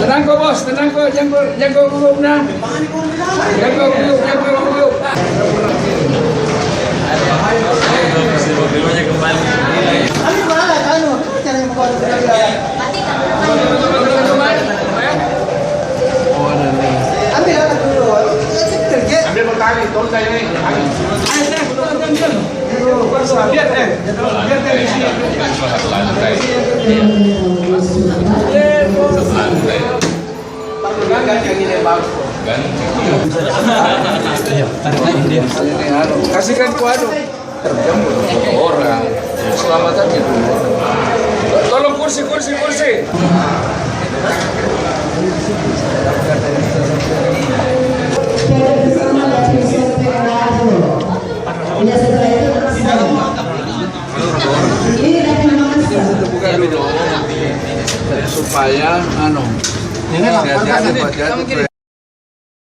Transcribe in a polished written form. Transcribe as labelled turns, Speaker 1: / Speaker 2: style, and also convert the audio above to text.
Speaker 1: Tenang kok bos, tenang kok, jangan gugup nah. Jangan gugup. Ambil berkali, tolong saya ini. Biar di sini. Kasihkan kuadu. Terjam orang. Keselamatan itu. Tolong kursi. Supaya ini